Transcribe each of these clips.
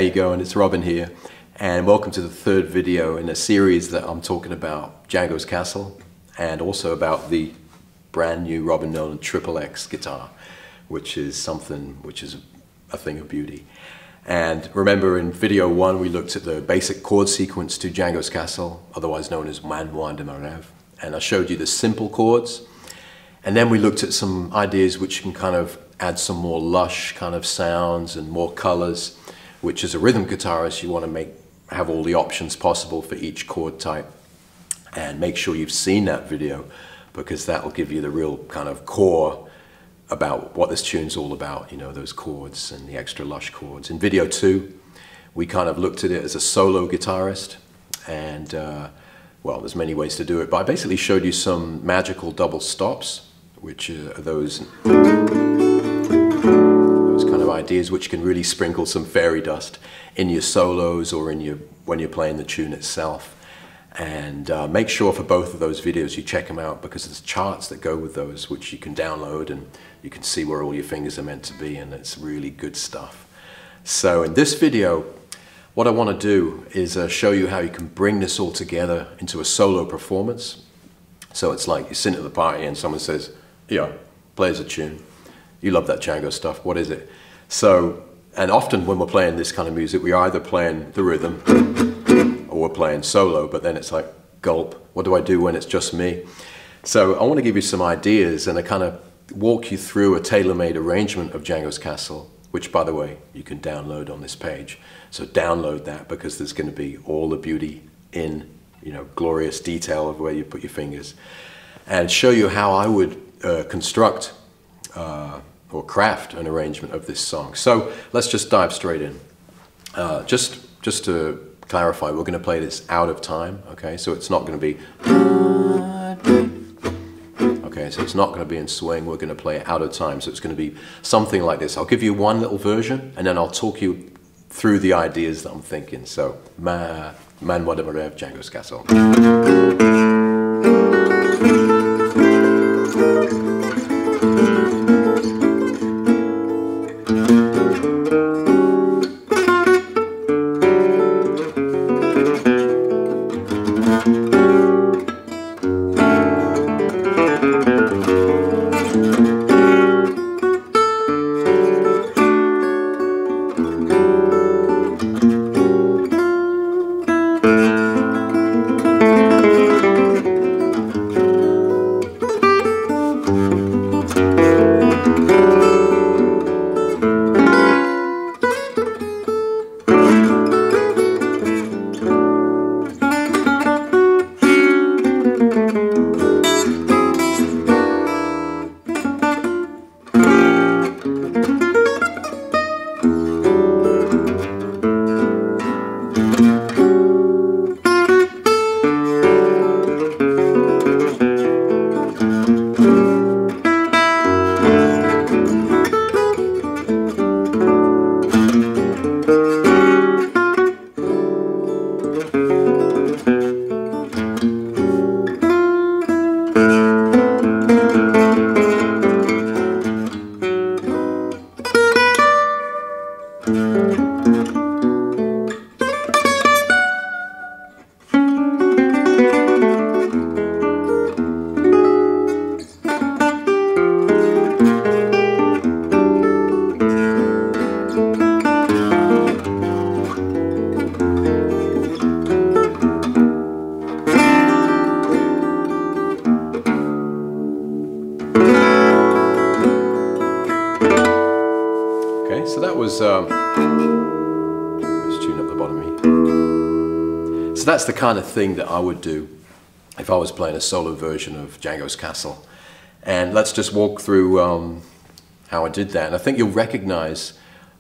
How you going? It's Robin here, and welcome to the third video in a series that I'm talking about Django's Castle and also about the brand new Robin Nolan XXX guitar, which is a thing of beauty. And remember, in video 1 we looked at the basic chord sequence to Django's Castle, otherwise known as Man Moi de Marev, and I showed you the simple chords. And then we looked at some ideas which can kind of add some more lush kind of sounds and more colors, which as a rhythm guitarist you want to have all the options possible for each chord type. And make sure you've seen that video, because that will give you the real kind of core about what this tune's all about, you know, those chords and the extra lush chords. In video 2 we kind of looked at it as a solo guitarist, and well, there's many ways to do it, but I basically showed you some magical double stops, which are those kind of ideas which can really sprinkle some fairy dust in your solos or when you're playing the tune itself. And make sure for both of those videos you check them out, because there's charts that go with those which you can download and you can see where all your fingers are meant to be, and it's really good stuff. So in this video, what I want to do is show you how you can bring this all together into a solo performance. So it's like you're sitting at the party and someone says, yeah, play us a tune. You love that Django stuff, what is it? So, and often when we're playing this kind of music, we're either playing the rhythm or we're playing solo, but then it's like, gulp, what do I do when it's just me? So I want to give you some ideas and I kind of walk you through a tailor-made arrangement of Django's Castle, which, by the way, you can download on this page. So download that, because there's going to be all the beauty in, you know, glorious detail of where you put your fingers, and show you how I would construct or craft an arrangement of this song. So let's just dive straight in. Just to clarify, we're going to play this out of time, okay? So it's not going to be, okay, so it's not going to be in swing, we're going to play it out of time. So it's going to be something like this. I'll give you one little version and then I'll talk you through the ideas that I'm thinking. So, Man Moi de Marev, Django's Castle. So that was, let's tune up the bottom here. So that's the kind of thing that I would do if I was playing a solo version of Django's Castle. And let's just walk through how I did that. And I think you'll recognize,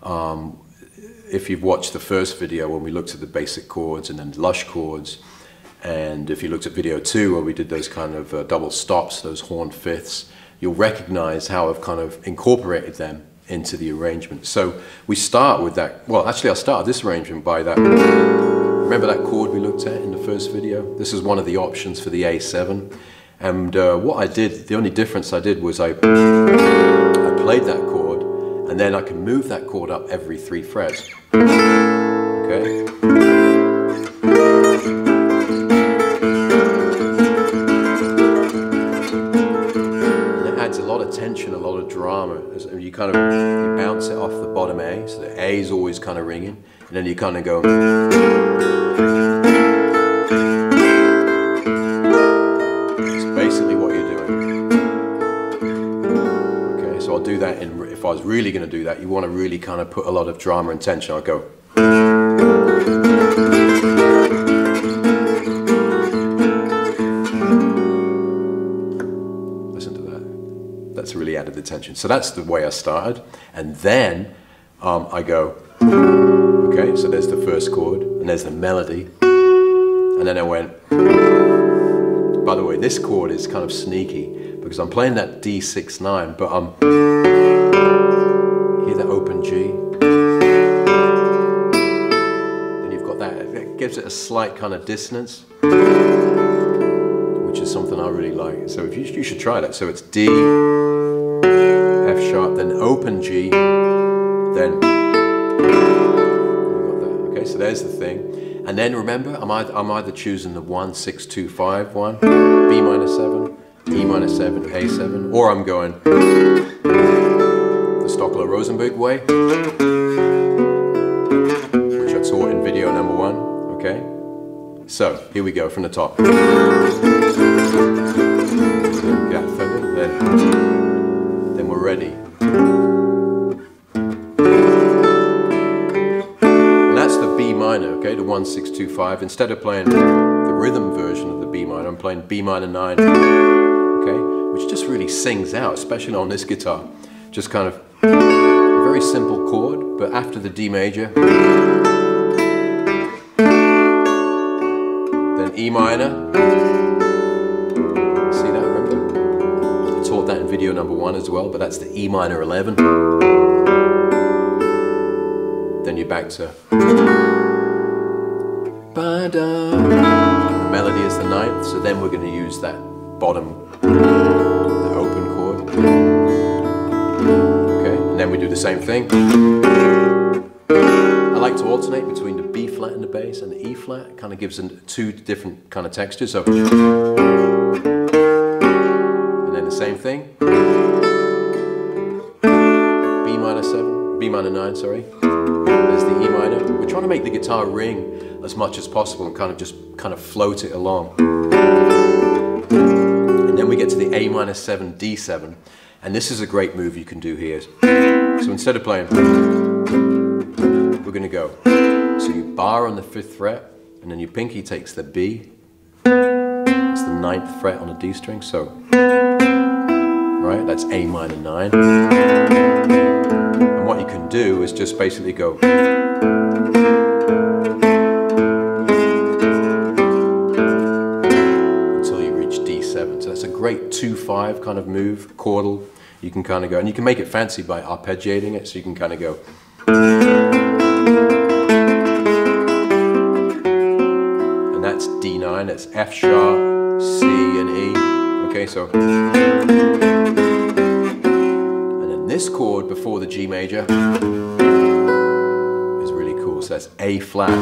if you've watched the first video when we looked at the basic chords and then lush chords, and if you looked at video 2 where we did those kind of double stops, those horn fifths, you'll recognize how I've kind of incorporated them into the arrangement. So we start with that. Well, actually, I started this arrangement by that. Remember that chord we looked at in the first video? This is one of the options for the A7. And what I did, the only difference I did was I played that chord, and then I can move that chord up every 3 frets. okay? And it adds a lot of tension, a lot of drama. You kind of you bounce it off the bottom A, so the A is always kind of ringing, and then you kind of go. It's basically what you're doing. Okay, so I'll do that if I was really going to do that, you want to really kind of put a lot of drama and tension. I'll go. Listen to that. That's really added the tension. So that's the way I started. And then I go, okay, so there's the first chord, and there's the melody. And then I went, by the way, this chord is kind of sneaky, because I'm playing that D6-9, but hear that open G? Then you've got that, it gives it a slight kind of dissonance, which is something I really like. So if you should try that. So it's D, F sharp, then open G, then you've got that. Okay, so there's the thing. And then remember, I'm either choosing the 1, 6, 2, 5 one, B minor 7, E minor 7, A7, or I'm going the Stockler-Rosenberg way, which I taught in video number 1, okay? So, here we go from the top. Then we're ready. And that's the B minor, okay, the 1, 6, 2, 5. Instead of playing the rhythm version of the B minor, I'm playing B minor 9. Which just really sings out, especially on this guitar. Just kind of a very simple chord, but after the D major, then E minor. See that, remember? I taught that in video number 1 as well, but that's the E minor 11. Then you're back to ba-da. The melody is the 9th, so then we're going to use that bottom, the open chord. Okay, and then we do the same thing. I like to alternate between the B flat in the bass and the E flat. It kind of gives them 2 different kind of textures. So, and then the same thing. B minor 7, B minor 9, sorry. There's the E minor. We're trying to make the guitar ring as much as possible and kind of just kind of float it along. Then we get to the A minor 7, D7, and this is a great move you can do here. So instead of playing, we're going to go. So you bar on the 5th fret, and then your pinky takes the B. That's the 9th fret on a D string. So, right, that's A minor 9. And what you can do is just basically go. Great 2-5 kind of move, chordal. You can kind of go, and you can make it fancy by arpeggiating it, so you can kind of go. And that's D9, that's F sharp, C and E. Okay, so. And then this chord before the G major is really cool, so that's A flat.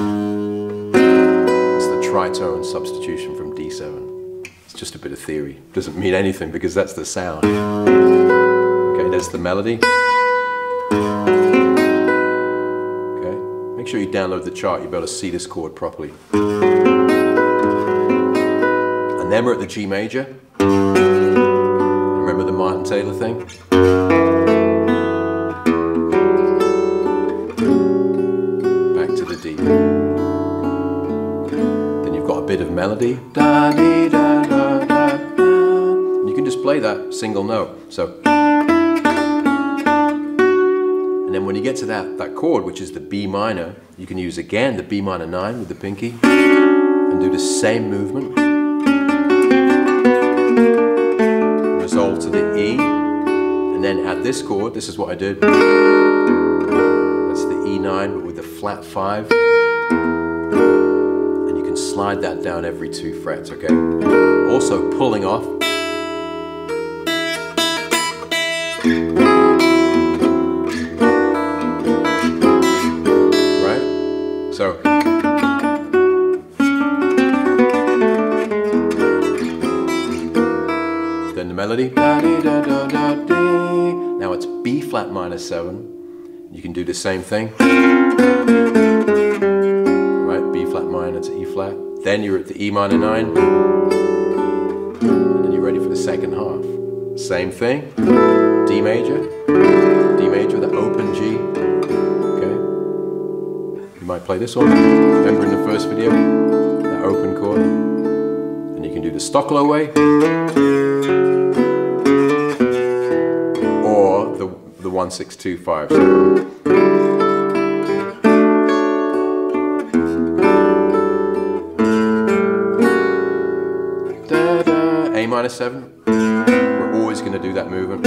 It's the tritone substitution from D7. Just a bit of theory. Doesn't mean anything because that's the sound. Okay, there's the melody. Okay, make sure you download the chart. You'll be able to see this chord properly. And then we're at the G major. Remember the Martin Taylor thing? Back to the D. Then you've got a bit of melody. Da dee da. Play that single note. So, and then when you get to that chord, which is the B minor, you can use again the B minor 9 with the pinky and do the same movement. Resolve to the E, and then at this chord, this is what I did. That's the E9, but with the flat 5, and you can slide that down every 2 frets. Okay. Also pulling off. So 7. You can do the same thing. Right, B flat minor to E flat. Then you're at the E minor 9. And then you're ready for the second half. Same thing. D major with an open G. Okay. You might play this one. Remember in the first video? That open chord. And you can do the Stocklow way. Or the 1-6-2-5. A minor 7. We're always going to do that movement.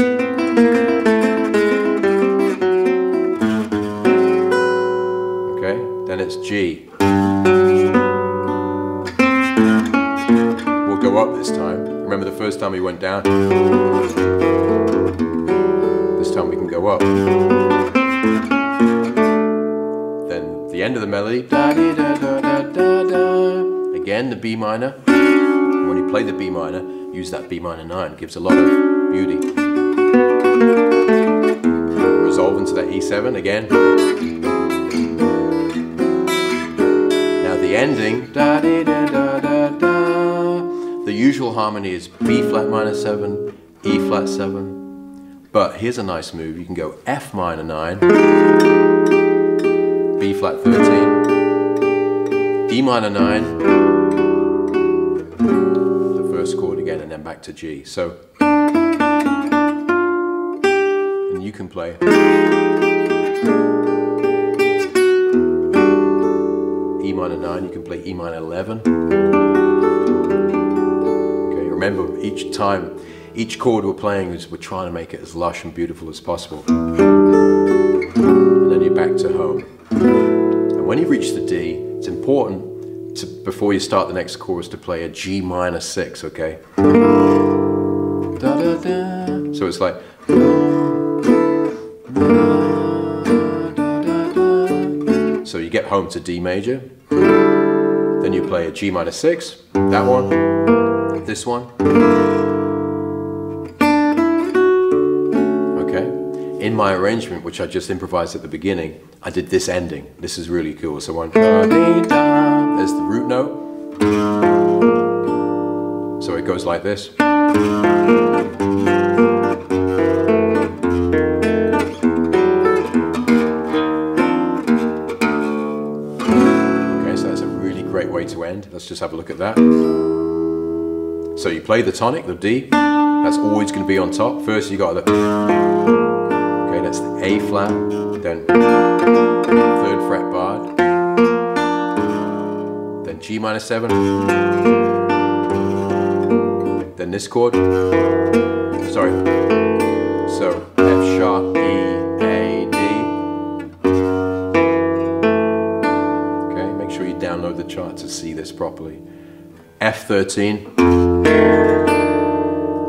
Okay, then it's G. We'll go up this time. Remember the first time we went down? This time we can go up. Then the end of the melody. Da, da, da, da, da, da. Again, the B minor. When you play the B minor, use that B minor 9. It gives a lot of beauty. Resolve into that E7 again. Now the ending, da da da da da da. The usual harmony is B flat minor 7, E flat 7. But here's a nice move. You can go F minor 9, B flat 13, E minor 9. First chord again, and then back to G. So, and you can play E minor 9, you can play E minor 11. Okay, remember each chord we're playing is we're trying to make it as lush and beautiful as possible. And then you're back to home. And when you reach the D, it's important before you start the next chorus to play a G minor 6, okay? Da, da, da. So it's like so you get home to D major, then you play a G minor 6, that one, this one. Okay? In my arrangement, which I just improvised at the beginning, I did this ending. This is really cool. So one, da, dee, da. There's the root note. So it goes like this. Okay, so that's a really great way to end. Let's just have a look at that. So you play the tonic, the D. That's always going to be on top. First you got the... Okay, that's the A flat. Then 3rd fret barred. G minor 7, then this chord, sorry, so F sharp, E, A, D. Okay, make sure you download the chart to see this properly. F13,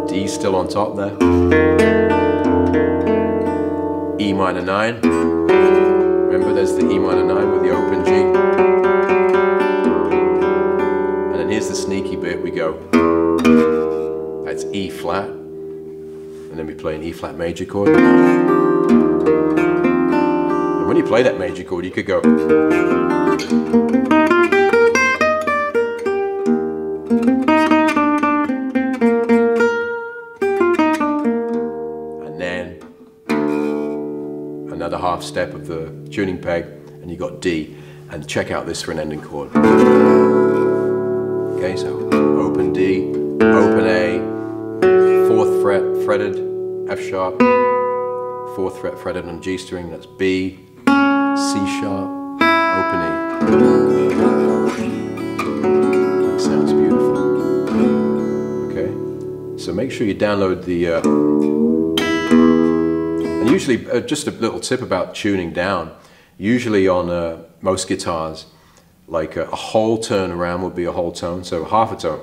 D still on top there, E minor 9, remember there's the E minor 9 with the open G. Here's the sneaky bit, we go, that's E flat, and then we play an E flat major chord. And when you play that major chord, you could go, and then another half step of the tuning peg, and you got D, and check out this for an ending chord. Okay, so open D, open A, 4th fret fretted, F sharp, 4th fret fretted on G string, that's B, C sharp, open E. That sounds beautiful. Okay, so make sure you download the, and usually, just a little tip about tuning down, usually on most guitars, like a whole turn around would be a whole tone, so half a tone.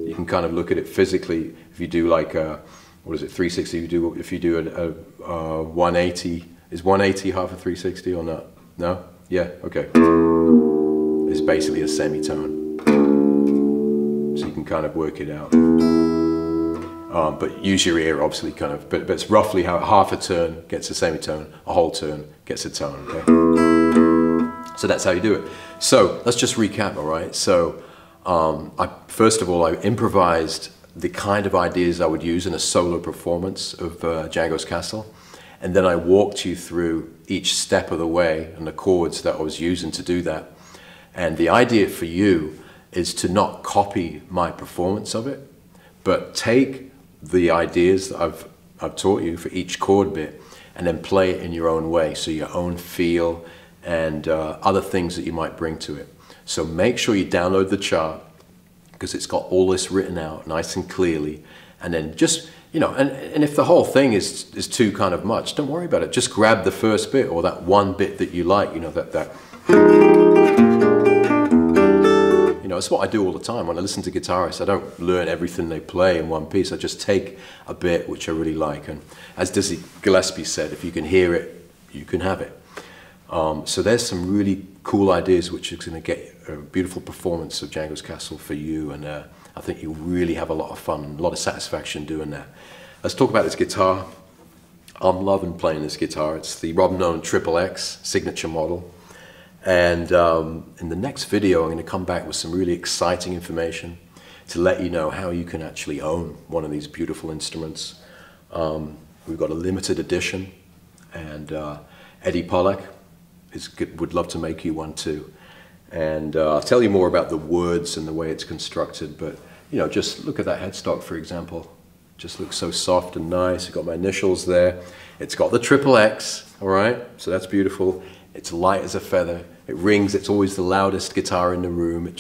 You can kind of look at it physically. If you do like what is it, 360? If you do a 180, is 180 half a 360 or not? No? Yeah. Okay. It's basically a semitone, so you can kind of work it out. but use your ear, obviously, kind of. But it's roughly how half a turn gets a semitone, a whole turn gets a tone. Okay. So that's how you do it. So let's just recap, all right? So first of all, I improvised the kind of ideas I would use in a solo performance of Django's Castle. And then I walked you through each step of the way and the chords that I was using to do that. And the idea for you is to not copy my performance of it, but take the ideas that I've taught you for each chord bit and then play it in your own way, so your own feel and other things that you might bring to it. So make sure you download the chart, because it's got all this written out nice and clearly. And then just, you know, and if the whole thing is too kind of much, don't worry about it. Just grab the first bit or that one bit that you like, you know, that you know, it's what I do all the time. When I listen to guitarists, I don't learn everything they play in one piece. I just take a bit which I really like. And as Dizzy Gillespie said, if you can hear it, you can have it. So there's some really cool ideas which is going to get a beautiful performance of Django's Castle for you. And I think you'll really have a lot of fun, a lot of satisfaction doing that. Let's talk about this guitar. I'm loving playing this guitar. It's the Nolan XXX signature model. And in the next video, I'm going to come back with some really exciting information to let you know how you can actually own one of these beautiful instruments. We've got a limited edition, and Eddie Polak would love to make you one too. And I'll tell you more about the words and the way it's constructed, but you know, just look at that headstock, for example. Just looks so soft and nice. It's got my initials there. It's got the XXX, all right? So that's beautiful. It's light as a feather. It rings. It's always the loudest guitar in the room. It's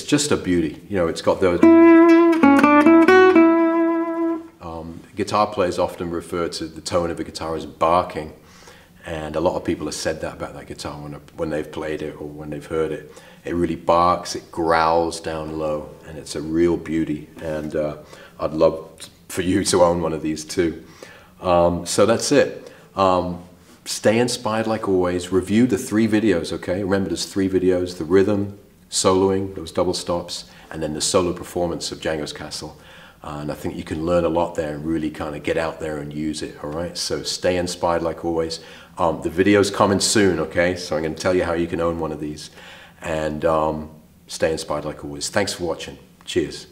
just a beauty. You know, it's got those. Guitar players often refer to the tone of a guitar as barking, and a lot of people have said that about that guitar when they've played it or when they've heard it. It really barks. It growls down low, and it's a real beauty. And I'd love for you to own one of these too. So that's it. Stay inspired like always. Review the 3 videos, okay? Remember, there's 3 videos: the rhythm, soloing, those double stops, and then the solo performance of Django's Castle. And I think you can learn a lot there and really kind of get out there and use it, all right? So stay inspired like always. The video's coming soon, okay? So I'm going to tell you how you can own one of these. And stay inspired like always. Thanks for watching. Cheers.